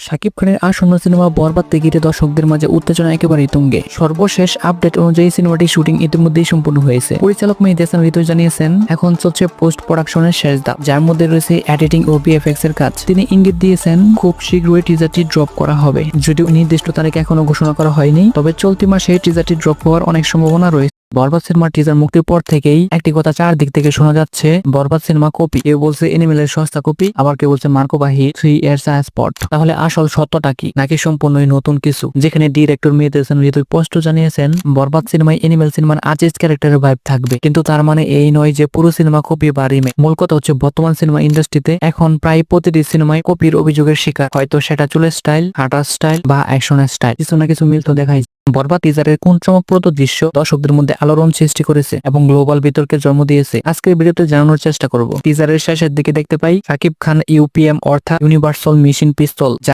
শাকিব খানের আসন্ন সিনেমা বরবাদকে ঘিরে দর্শকদের মাঝে উত্তেজনা একেবারেই তুঙ্গে। সর্বশেষ আপডেট অনুযায়ী সিনেমাটির শুটিং ইতিমধ্যেই সম্পূর্ণ হয়েছে। পরিচালক মেহেদী হাসান হৃদয় জানিয়েছেন, এখন চলছে পোস্ট প্রোডাকশনের শেষ ধাপ, যার মধ্যে রয়েছে এডিটিং ও ভিএফএক্স এর কাজ। তিনি ইঙ্গিত দিয়েছেন খুব শীঘ্রই টিজারটি ড্রপ করা হবে। যদিও নির্দিষ্ট তারিখ এখনো ঘোষণা করা হয়নি, তবে চলতি মাসে টিজারটি ড্রপ হওয়ার অনেক সম্ভাবনা রয়েছে। বরবাদ সিনেমার টিজার মুক্তির পর থেকেই একটি কথা চারদিক থেকে শোনা যাচ্ছে, বরবাদ সিনেমা কপি। কেউ বলছে এনিমেলের সস্তা কপি, আবার কেউ বলছে মার্কোবাহী 3 ইয়ার্স স্পট। তাহলে আসল সত্যটা কি, নাকি সম্পূর্ণই নতুন কিছু? যেখানে ডিরেক্টর মেহেদী হাসান হৃদয় স্পষ্ট জানিয়েছেন, বরবাদ সিনেমায় এনিমেল সিনেমার আজিজ ক্যারেক্টারের ভাইব থাকবে, কিন্তু তার মানে এই নয় যে পুরো সিনেমা কপি বা রিমেক। মূল কথা হচ্ছে, বর্তমান সিনেমা ইন্ডাস্ট্রিতে এখন প্রায় প্রতিটি সিনেমায় কপির অভিযোগের শিকার। হয়তো সেটা চুলের স্টাইল, হাঁটার স্টাইল বা অ্যাকশনের স্টাইল, কিছু না কিছু মিল তো দেখাই। বরবাদ টিজারের কোন চমকপ্রদ দৃশ্য দর্শকদের মধ্যে আলোড়ন সৃষ্টি করেছে এবং গ্লোবাল বিতর্কের জন্ম দিয়েছে, আজকের ভিডিওতে জানানোর চেষ্টা করব। টিজারের শেষের দিকে দেখতে পাই শাকিব খান ইউপিএম অর্থাৎ ইউনিভার্সাল মেশিন পিস্তল, যা